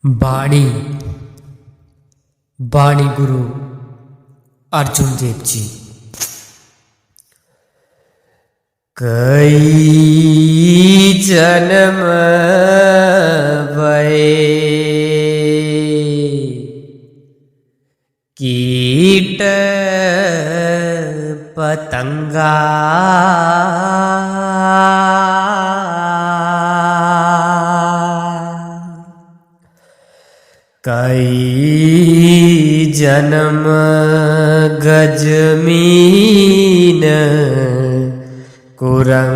बाणी बाणी गुरु अर्जुन देव जी। कई जन्म भये कीट पतंगा, कई जन्म गजमीन कुरंगा,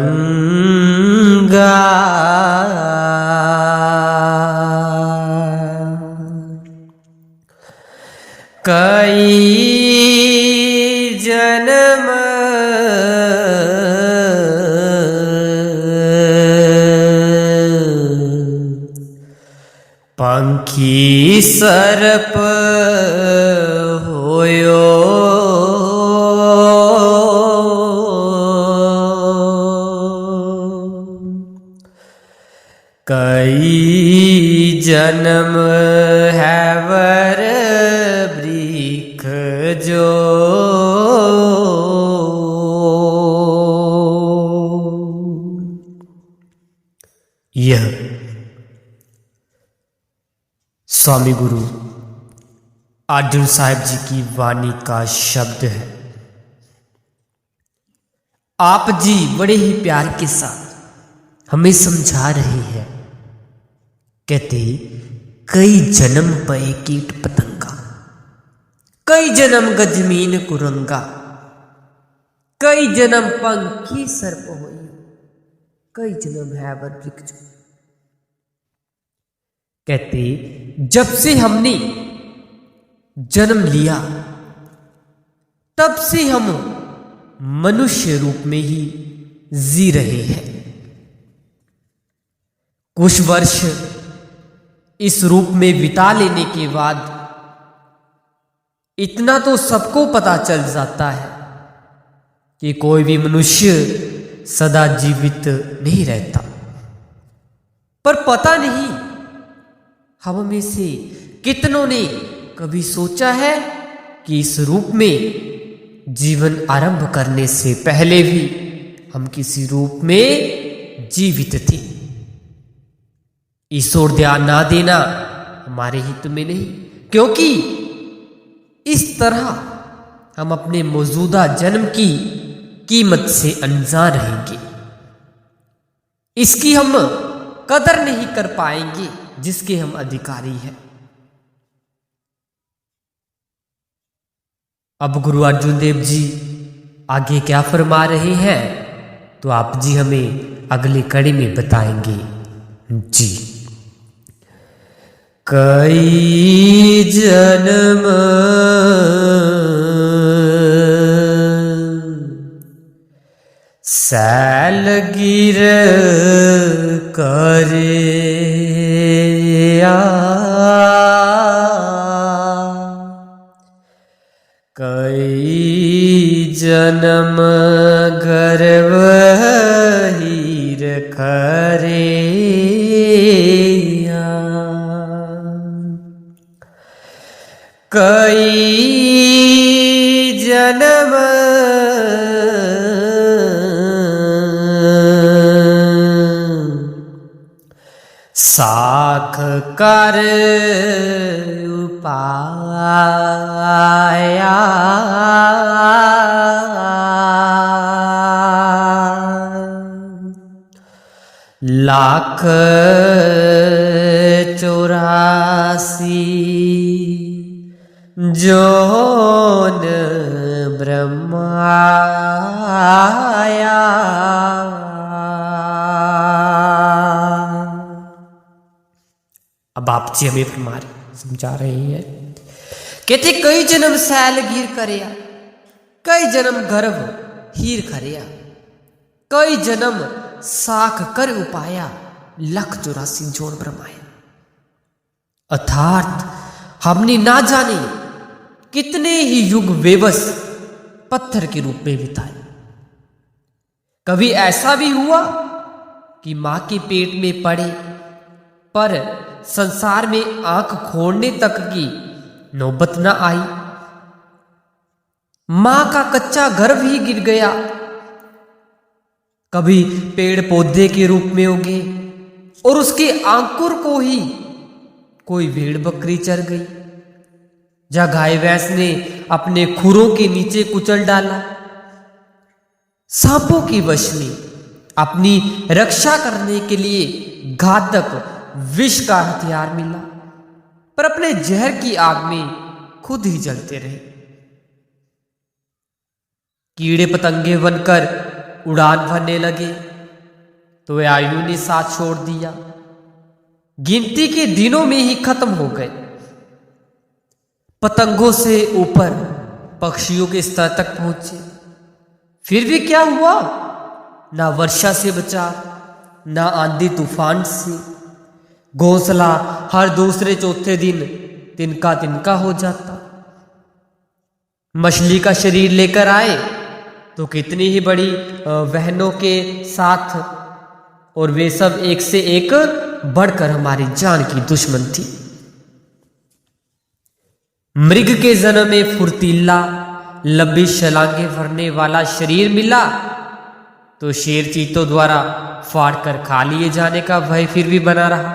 कई जन्म पंखी सर्प होयो, कई जन्म हैवर वृक्ष जो, यह स्वामी गुरु अर्जुन साहिब जी की वाणी का शब्द है। आप जी बड़े ही प्यार के साथ हमें समझा रहे हैं। कहते कई जन्म पए कीट पतंगा, कई जन्म गजमीन कुरंगा, कई जन्म पंखी सर्प होई, कई जन्म हैवर वृक्ष। कहते जब से हमने जन्म लिया तब से हम मनुष्य रूप में ही जी रहे हैं। कुछ वर्ष इस रूप में बिता लेने के बाद इतना तो सबको पता चल जाता है कि कोई भी मनुष्य सदा जीवित नहीं रहता। पर पता नहीं हम में से कितनों ने कभी सोचा है कि इस रूप में जीवन आरंभ करने से पहले भी हम किसी रूप में जीवित थे। ईश्वर ध्यान ना देना हमारे हित में नहीं, क्योंकि इस तरह हम अपने मौजूदा जन्म की कीमत से अनजान रहेंगे। इसकी हम कदर नहीं कर पाएंगे जिसके हम अधिकारी हैं। अब गुरु अर्जुन देव जी आगे क्या फरमा रहे हैं तो आप जी हमें अगली कड़ी में बताएंगे जी। कई जन्म सैलगिर करे, कई जन्म गर्भ हीर खरे, कई जन्म साख कर उपाया, लाख 84 जोन ब्रह्माया। अब आप जी हमें समझा रहे हैं। कहते कई जन्म सैल गिर करया, कई जन्म गर्भ हीर खरिया, कई जन्म साख कर उपाया, 184 जोन ब्रह्माया। अर्थात हमने ना जाने कितने ही युग बेबस पत्थर के रूप में बिताए। कभी ऐसा भी हुआ कि मां के पेट में पड़े पर संसार में आंख खोलने तक की नौबत न आई। मां का कच्चा गर्भ ही गिर गया। कभी पेड़ पौधे के रूप में उगे और उसके अंकुर को ही कोई भेड़ बकरी चर गई, या गाय भैंस ने अपने खुरों के नीचे कुचल डाला। सांपों की वश में अपनी रक्षा करने के लिए घातक विष का हथियार मिला, पर अपने जहर की आग में खुद ही जलते रहे। कीड़े पतंगे बनकर उड़ान भरने लगे तो वे आयु ने साथ छोड़ दिया, गिनती के दिनों में ही खत्म हो गए। पतंगों से ऊपर पक्षियों के स्तर तक पहुंचे, फिर भी क्या हुआ? ना वर्षा से बचा, ना आंधी तूफान से। घोंसला हर दूसरे चौथे दिन तिनका तिनका हो जाता। मछली का शरीर लेकर आए तो कितनी ही बड़ी बहनों के साथ, और वे सब एक से एक बढ़कर हमारी जान की दुश्मन थी। मृग के जन्म में फुर्तीला लंबी छलांगे भरने वाला शरीर मिला तो शेर चीतों द्वारा फाड़ कर खा लिए जाने का भय फिर भी बना रहा।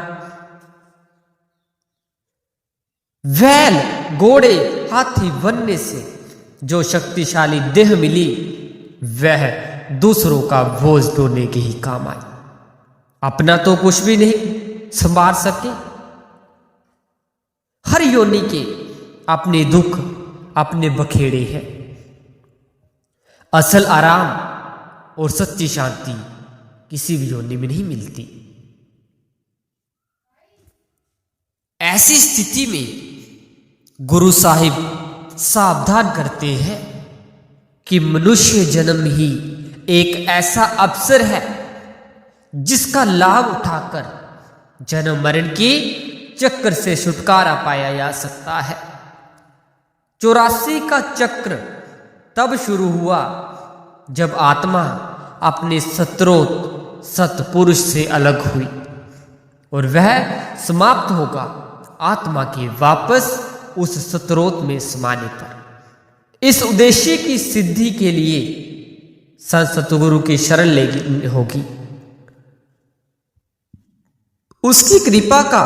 बैल, घोड़े, हाथी बनने से जो शक्तिशाली देह मिली वह दूसरों का बोझ ढोने के ही काम आई। अपना तो कुछ भी नहीं संभाल सके। हर योनि के अपने दुख, अपने बखेड़े हैं। असल आराम और सच्ची शांति किसी भी योनि में नहीं मिलती। ऐसी स्थिति में गुरु साहिब सावधान करते हैं कि मनुष्य जन्म ही एक ऐसा अवसर है जिसका लाभ उठाकर जन्म मरण के चक्र से छुटकारा पाया जा सकता है। 84 का चक्र तब शुरू हुआ जब आत्मा अपने सत्रोत सतपुरुष से अलग हुई, और वह समाप्त होगा आत्मा के वापस उस सत्रोत में समाने पर। इस उद्देश्य की सिद्धि के लिए संत सतगुरु की शरण लेनी होगी, उसकी कृपा का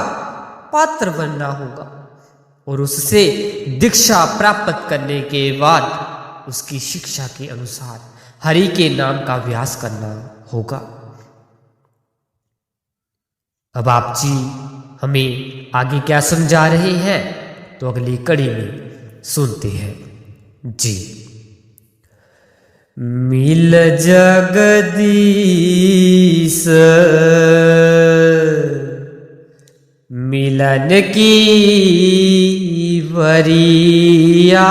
पात्र बनना होगा, और उससे दीक्षा प्राप्त करने के बाद उसकी शिक्षा के अनुसार हरि के नाम का अभ्यास करना होगा। अब आप जी हमें आगे क्या समझा रहे हैं तो अगली कड़ी में सुनते हैं जी। मिल जगदीश मिलन की वरिया,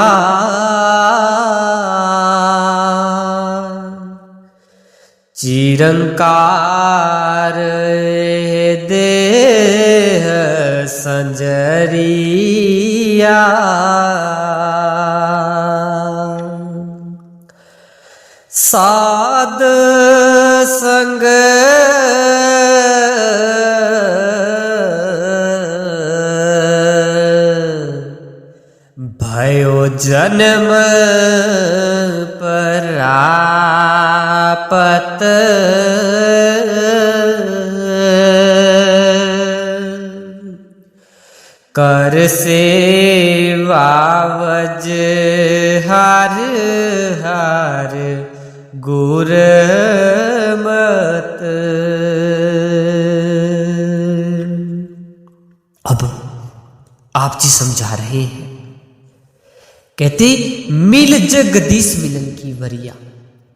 चिरंकार देह संजरिया, साध संग भयो जन्म परापत, कर सेवा वज हर हर गुर मत। अब आप जी समझा रहे हैं, कहते मिल जगदीश मिलन की वरिया,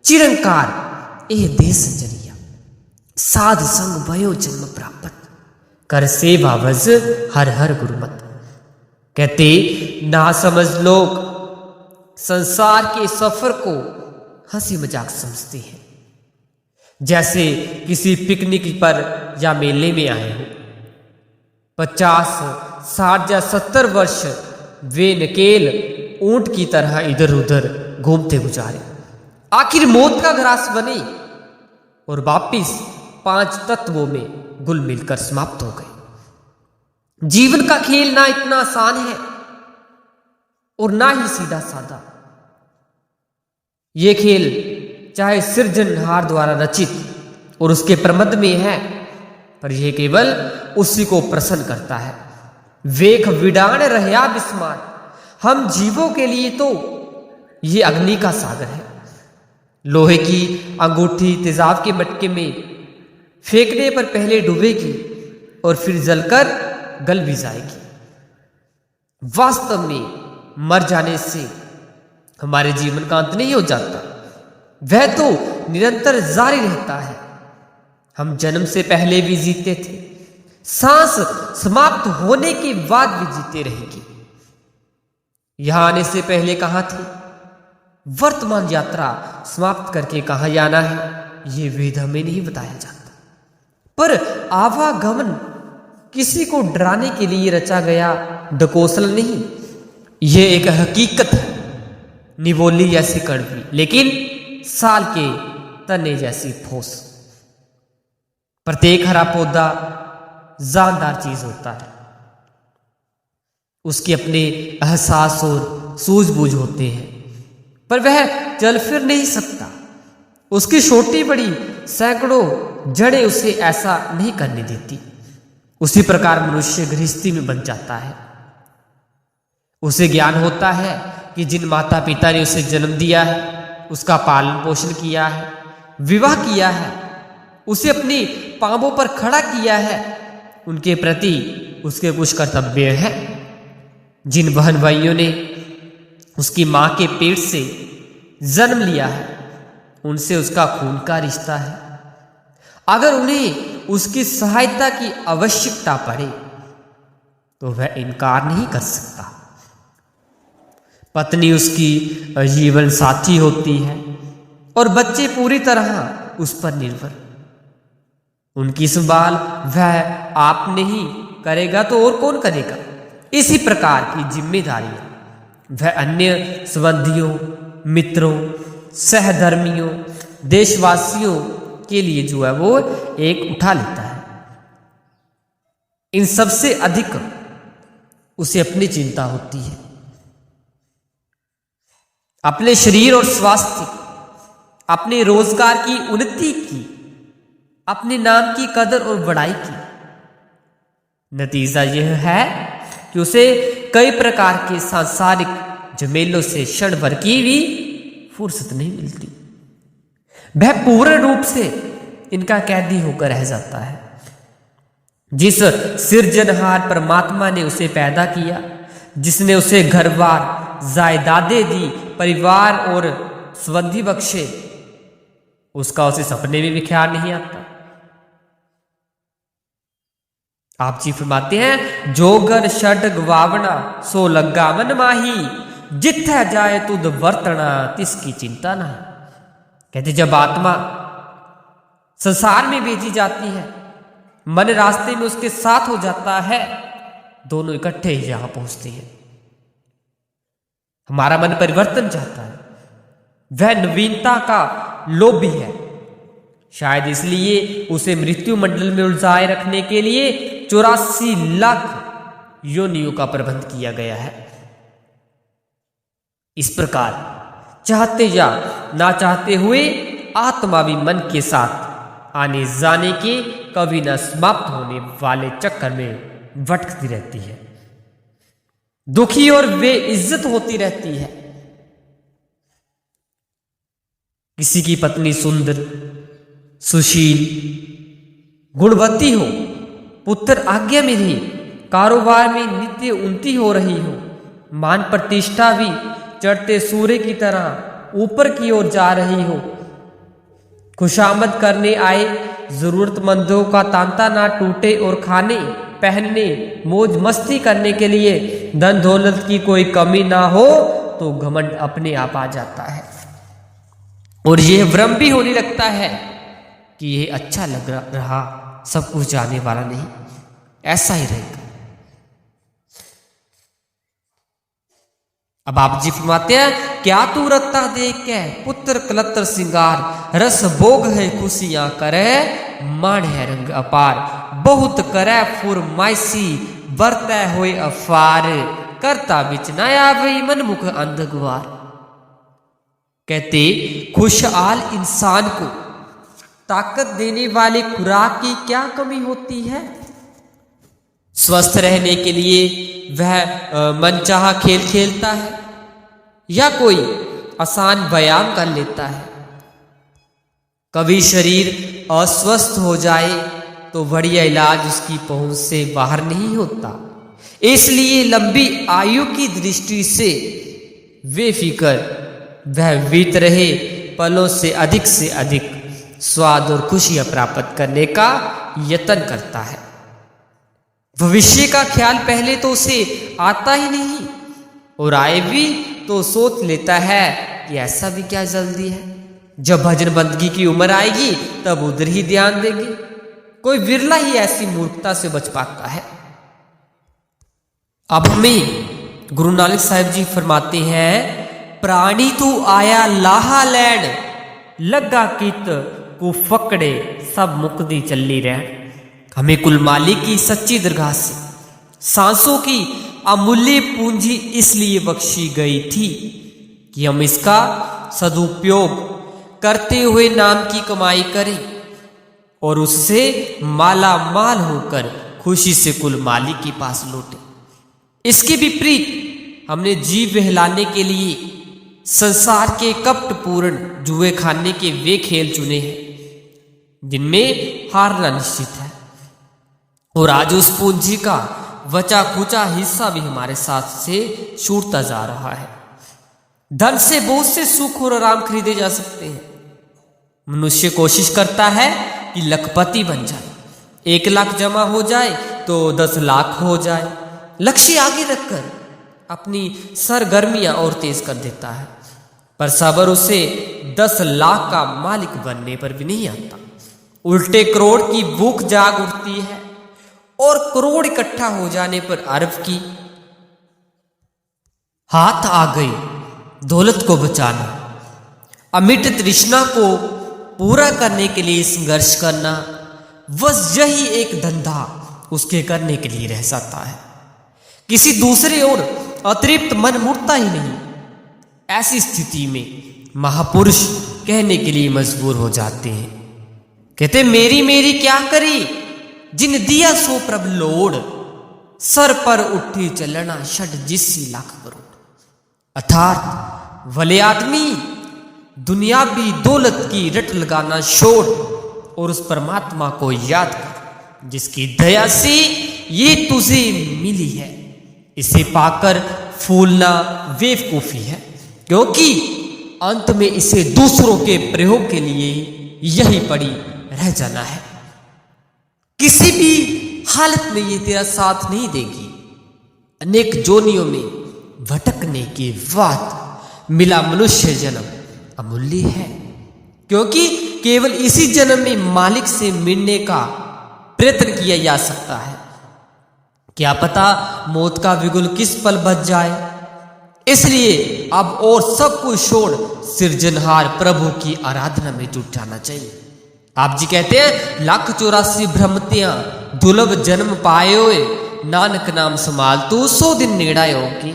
चिरंकार एह देश जरिया, साध संग भयो जन्म प्राप्त, कर सेवा वज हर हर गुरुमत। कहते ना समझ लोग संसार के सफर को हंसी मजाक समझते हैं, जैसे किसी पिकनिक पर या मेले में आए हो। 50, 60 या 70 वर्ष वे नकेल ऊंट की तरह इधर उधर घूमते गुजारे, आखिर मौत का ग्रास बने और वापिस 5 तत्वों में घुल मिलकर समाप्त हो गए। जीवन का खेल ना इतना आसान है और ना ही सीधा साधा। ये खेल चाहे सृजनहार द्वारा रचित और उसके प्रमद में है, पर यह केवल उसी को प्रसन्न करता है। वेख विडाण रहया विस्मार, हम जीवों के लिए तो ये अग्नि का सागर है। लोहे की अंगूठी तेजाब के मटके में फेंकने पर पहले डूबेगी और फिर जलकर गल भी जाएगी। वास्तव में मर जाने से हमारे जीवन का अंत नहीं हो जाता, वह तो निरंतर जारी रहता है। हम जन्म से पहले भी जीते थे, सांस समाप्त होने के बाद भी जीते रहेंगे। यहां आने से पहले कहां थे, वर्तमान यात्रा समाप्त करके कहां जाना है, यह वेद हमें नहीं बताया जाता। पर आवागमन किसी को डराने के लिए रचा गया ढकोसला नहीं, यह एक हकीकत है, निवोली जैसी कड़वी लेकिन साल के तने जैसी ठोस। प्रत्येक हरा पौधा जानदार चीज होता है, उसके अपने एहसास और सूझबूझ होते हैं, पर वह चल फिर नहीं सकता। उसकी छोटी बड़ी सैकड़ों जड़ें उसे ऐसा नहीं करने देती। उसी प्रकार मनुष्य गृहस्थी में बन जाता है। उसे ज्ञान होता है कि जिन माता पिता ने उसे जन्म दिया है, उसका पालन पोषण किया है, विवाह किया है, उसे अपनी पांवों पर खड़ा किया है, उनके प्रति उसके कुछ कर्तव्य हैं। जिन बहन भाइयों ने उसकी मां के पेट से जन्म लिया है, उनसे उसका खून का रिश्ता है। अगर उन्हें उसकी सहायता की आवश्यकता पड़े तो वह इनकार नहीं कर सकता। पत्नी उसकी जीवन साथी होती है और बच्चे पूरी तरह उस पर निर्भर। उनकी संभाल वह आप नहीं करेगा तो और कौन करेगा। इसी प्रकार की जिम्मेदारियां वह अन्य संबंधियों, मित्रों, सहधर्मियों, देशवासियों के लिए जो है वो एक उठा लेता है। इन सबसे अधिक उसे अपनी चिंता होती है, अपने शरीर और स्वास्थ्य, अपने रोजगार की उन्नति की, अपने नाम की कदर और बढ़ाई की। नतीजा यह है कि उसे कई प्रकार के सांसारिक झमेलों से क्षण भर की भी फुर्सत नहीं मिलती। वह पूर्ण रूप से इनका कैदी होकर रह जाता है। जिस सिरजनहार परमात्मा ने उसे पैदा किया, जिसने उसे घरबार जायदादें दी, परिवार और संबंधी बख्शे, उसका उसे सपने में भी ख्याल नहीं आता। आप जी फरमाते हैं, जोगर षड गवावना सो लग्गा मन माही, जिथे जाए तुद वर्तना तिसकी चिंता ना। कहते जब आत्मा संसार में भेजी जाती है, मन रास्ते में उसके साथ हो जाता है, दोनों इकट्ठे ही यहां पहुंचते हैं। हमारा मन परिवर्तन चाहता है, वह नवीनता का लोभी है। शायद इसलिए उसे मृत्यु मंडल में उलझाए रखने के लिए 84 लाख योनियों का प्रबंध किया गया है। इस प्रकार चाहते या ना चाहते हुए आत्मा भी मन के साथ आने जाने के कभी न समाप्त होने वाले चक्कर में भटकती रहती है, दुखी और बेइज्जत होती रहती है। किसी की पत्नी सुंदर, सुशील, गुणवती हो, पुत्र आज्ञा में रहे, कारोबार में नित्य उन्नति हो रही हो, मान प्रतिष्ठा भी चढ़ते सूर्य की तरह ऊपर की ओर जा रही हो, खुशामद करने आए जरूरतमंदों का तांता ना टूटे और खाने पहनने मौज मस्ती करने के लिए धन दौलत की कोई कमी ना हो, तो घमंड अपने आप आ जाता है और यह भ्रम भी होने लगता है कि यह अच्छा लग रहा, सब कुछ जाने वाला नहीं, ऐसा ही रहेगा। अब आप जी फरमाते हैं, क्या तू रत्ता देख के पुत्र कलत्र सिंगार, रस भोग है खुशियां करे, मान है रंग अपार, बहुत करे फुरमाइशी बरतै होए अफार, करता बिच न आवे मन मुख अंध गुआर। कहते खुशहाल इंसान को ताकत देने वाले खुराक की क्या कमी होती है? स्वस्थ रहने के लिए वह मनचाहा खेल खेलता है या कोई आसान व्यायाम कर लेता है। कभी शरीर अस्वस्थ हो जाए तो बढ़िया इलाज उसकी पहुंच से बाहर नहीं होता। इसलिए लंबी आयु की दृष्टि से बेफिक्र वह बीत रहे पलों से अधिक स्वाद और खुशियां प्राप्त करने का यत्न करता है। भविष्य का ख्याल पहले तो उसे आता ही नहीं, और आए भी तो सोच लेता है कि ऐसा भी क्या जल्दी है, जब भजन बंदगी की उम्र आएगी तब उधर ही ध्यान देंगे। कोई विरला ही ऐसी मूर्खता से बच पाता है। अब हमें गुरु नानक साहिब जी फरमाते हैं, प्राणी तू आया लाहा लैण, लगा कित को फकड़े सब मुक्ति चली रह। हमें कुलमाली की सच्ची दरगाह से सांसों की अमूल्य पूंजी इसलिए बख्शी गई थी कि हम इसका सदुपयोग करते हुए नाम की कमाई करें और उससे माला माल होकर खुशी से कुलमाली के पास लौटे। इसके विपरीत हमने जीव बहलाने के लिए संसार के कपटपूर्ण जुए खाने के वे खेल चुने हैं जिनमें हारना निश्चित है, और आज उस पूंजी का बचा खुचा हिस्सा भी हमारे साथ से छूटता जा रहा है। धन से बहुत से सुख और आराम खरीदे जा सकते हैं। मनुष्य कोशिश करता है कि लखपति बन जाए, 1 लाख जमा हो जाए तो 10 लाख हो जाए। लक्ष्य आगे रखकर अपनी सरगर्मियां और तेज कर देता है, पर सब्र उसे 10 लाख का मालिक बनने पर भी नहीं आता। उल्टे करोड़ की भूख जाग उठती है और करोड़ इकट्ठा हो जाने पर अरब की हाथ आ गई दौलत को बचाना। अमिट तृष्णा को पूरा करने के लिए संघर्ष करना, बस यही एक धंधा उसके करने के लिए रह जाता है। किसी दूसरे और अतिरिक्त मन मुड़ता ही नहीं। ऐसी स्थिति में महापुरुष कहने के लिए मजबूर हो जाते हैं, कहते मेरी मेरी क्या करी, जिन दिया सो प्रभ लोड़, सर पर उठी चलना षड जिसी लाख करोड़। अर्थात भले आदमी दुनियावी दौलत की रट लगाना छोड़ और उस परमात्मा को याद कर जिसकी दया से ये तुझे मिली है। इसे पाकर फूलना बेवकूफी है, क्योंकि अंत में इसे दूसरों के प्रयोग के लिए यही पड़ी रह जाना है। किसी भी हालत में ये तेरा साथ नहीं देगी। अनेक जोनियों में भटकने के बाद मिला मनुष्य जन्म अमूल्य है, क्योंकि केवल इसी जन्म में मालिक से मिलने का प्रयत्न किया जा सकता है। क्या पता मौत का बिगुल किस पल बच जाए। इसलिए अब और सब कुछ छोड़ सृजनहार प्रभु की आराधना में जुट जाना चाहिए। आप जी कहते हैं 1,84 भ्रमतियां दुर्लभ जन्म पाए हुए, नानक नाम संभाल तू 100 दिन नेड़ा होगी।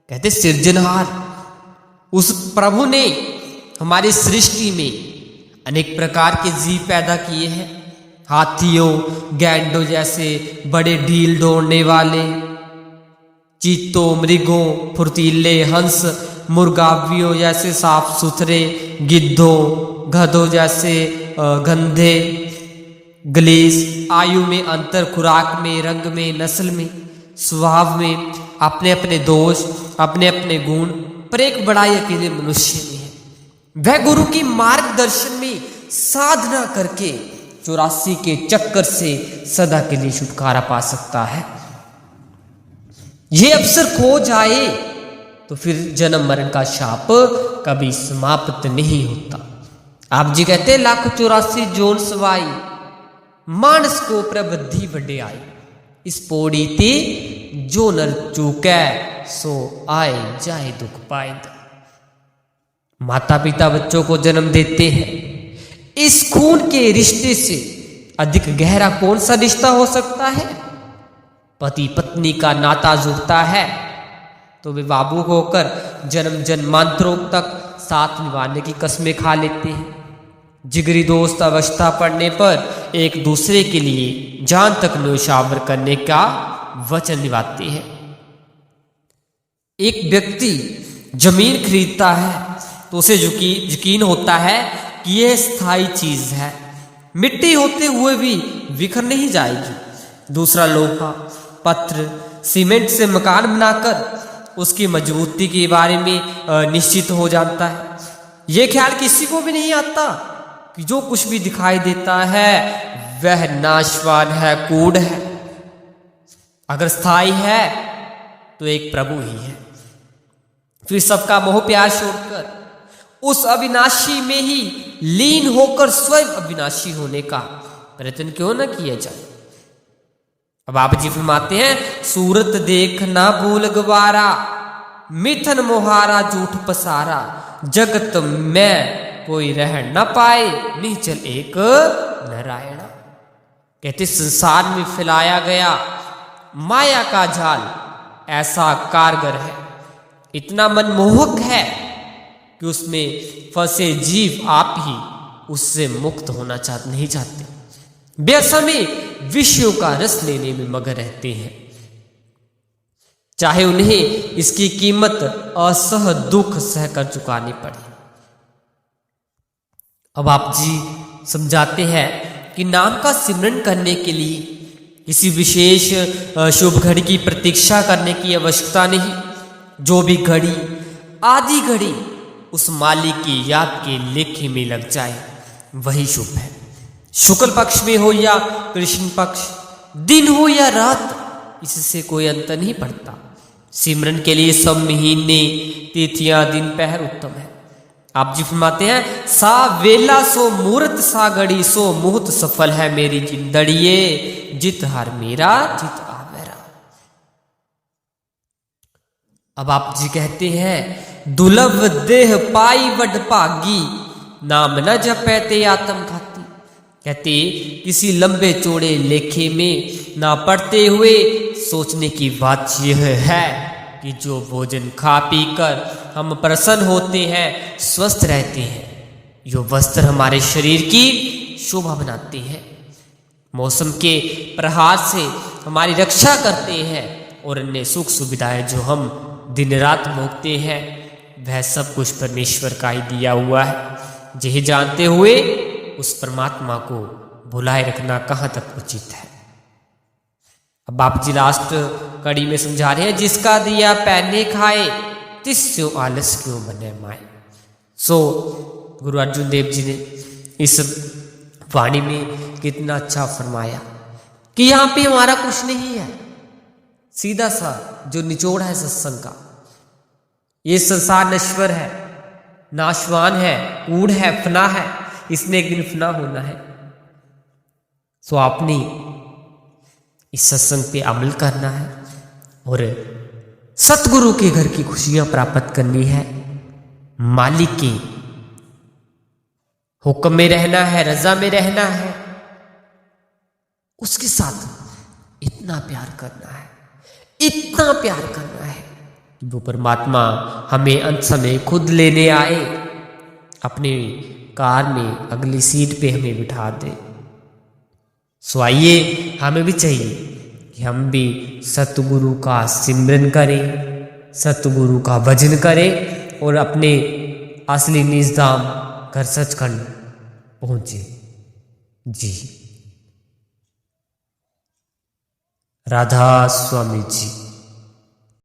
कहते सृजनहार उस प्रभु ने हमारी सृष्टि में अनेक प्रकार के जीव पैदा किए हैं। हाथियों, गैंडों जैसे बड़े ढील दौड़ने वाले, चीतों, मृगों, फुर्तीले, हंस, मुर्गावियों जैसे साफ सुथरे, गिद्धों, गधों जैसे गंधे, गलीस, आयु में अंतर, खुराक में, रंग में, नस्ल में, स्वभाव में अपने अपने दोष, अपने अपने गुण, पर एक बड़ाई अकेले मनुष्य में है। वह गुरु की मार्गदर्शन में साधना करके 84 के चक्कर से सदा के लिए छुटकारा पा सकता है। ये अवसर खो जाए तो फिर जन्म मरण का शाप कभी समाप्त नहीं होता। आप जी कहते 1,84 जोन सवाई, मानस को प्रबुद्धि बढ़े आई। इस पौड़ी ते जो नर चूकै सो आए जाए दुख पाए। माता पिता बच्चों को जन्म देते हैं। इस खून के रिश्ते से अधिक गहरा कौन सा रिश्ता हो सकता है? पति पत्नी का नाता जुड़ता है तो वे बाबू होकर जन्म जन्मांतरों तक साथ निभाने की कस्में खा लेते हैं। जिगरी दोस्त अवस्था पड़ने पर एक दूसरे के लिए जान तक न्योछावर करने का वचन निभाते हैं। एक व्यक्ति जमीन खरीदता है तो उसे यकीन होता है कि यह स्थायी चीज है, मिट्टी होते हुए भी बिखर नहीं जाएगी। दूसरा लोहा पत्थर सीमेंट से मकान बनाकर उसकी मजबूती के बारे में निश्चित हो जाता है। यह ख्याल किसी को भी नहीं आता कि जो कुछ भी दिखाई देता है वह नाशवान है, कूड़ है। अगर स्थायी है तो एक प्रभु ही है। फिर सबका मोह प्यार छोड़कर उस अविनाशी में ही लीन होकर स्वयं अविनाशी होने का प्रयत्न क्यों न किया जाए। अब आप जी फरमाते हैं, सूरत देखना भूल गवारा, मिथन मोहारा झूठ पसारा, जगत में कोई रह न पाए, निचल एक नारायण। कहते संसार में फैलाया गया माया का जाल ऐसा कारगर है, इतना मनमोहक है कि उसमें फंसे जीव आप ही उससे मुक्त होना नहीं चाहते। बेसमय विषयों का रस लेने में मगन रहते हैं, चाहे उन्हें इसकी कीमत असह दुख सहकर चुकानी पड़े। अब आप जी समझाते हैं कि नाम का सिमरन करने के लिए किसी विशेष शुभ घड़ी की प्रतीक्षा करने की आवश्यकता नहीं। जो भी घड़ी आधी घड़ी उस मालिक की याद के लेखे में लग जाए वही शुभ है। शुक्ल पक्ष में हो या कृष्ण पक्ष, दिन हो या रात, इससे कोई अंतर नहीं पड़ता। सिमरन के लिए सब महीने तिथियां दिन पहर उत्तम है। आप जी फरमाते हैं, सा वेला सो मूर्त सा घड़ी सो मुहूर्त सफल है मेरी जिंदड़िए, जित हार मेरा जित आवेरा। अब आप जी कहते हैं, दुर्लभ देह पाई वड भागी, नाम न जपैते आत्म खाती। कहते किसी लंबे चौड़े लेखे में ना पड़ते हुए सोचने की बात यह है कि जो भोजन खा पी कर हम प्रसन्न होते हैं, स्वस्थ रहते हैं, जो वस्त्र हमारे शरीर की शोभा बनाते हैं, मौसम के प्रहार से हमारी रक्षा करते हैं, और अन्य सुख सुविधाएं जो हम दिन रात भोगते हैं, वह सब कुछ परमेश्वर का ही दिया हुआ है। यही जानते हुए उस परमात्मा को भुलाए रखना कहाँ तक उचित है। अब बाप जी लास्ट कड़ी में समझा रहे हैं, जिसका दिया पैने खाए, तिस्यो आलस क्यों बने माए। सो गुरु अर्जुन देव जी ने इस वाणी में कितना अच्छा फरमाया कि यहाँ पे हमारा कुछ नहीं है, सीधा सा जो निचोड़ है सत्संग का, ये संसार नश्वर है, नाशवान है, कूड़ है, फना है, इसने एक दिन फना होना है। सो आपने इस सत्संग पे अमल करना है और सतगुरु के घर की खुशियां प्राप्त करनी है, मालिक के हुक्म में रहना है, रजा में रहना है, उसके साथ इतना प्यार करना है, इतना प्यार करना है कि वो परमात्मा हमें अंत समय खुद लेने आए, अपने कार में अगली सीट पे हमें बिठा दे। सो आइए, हमें भी चाहिए कि हम भी सतगुरु का सिमरन करें, सतगुरु का भजन करें और अपने असली निजधाम घर सचखंड पहुंचे। जी राधा स्वामी जी।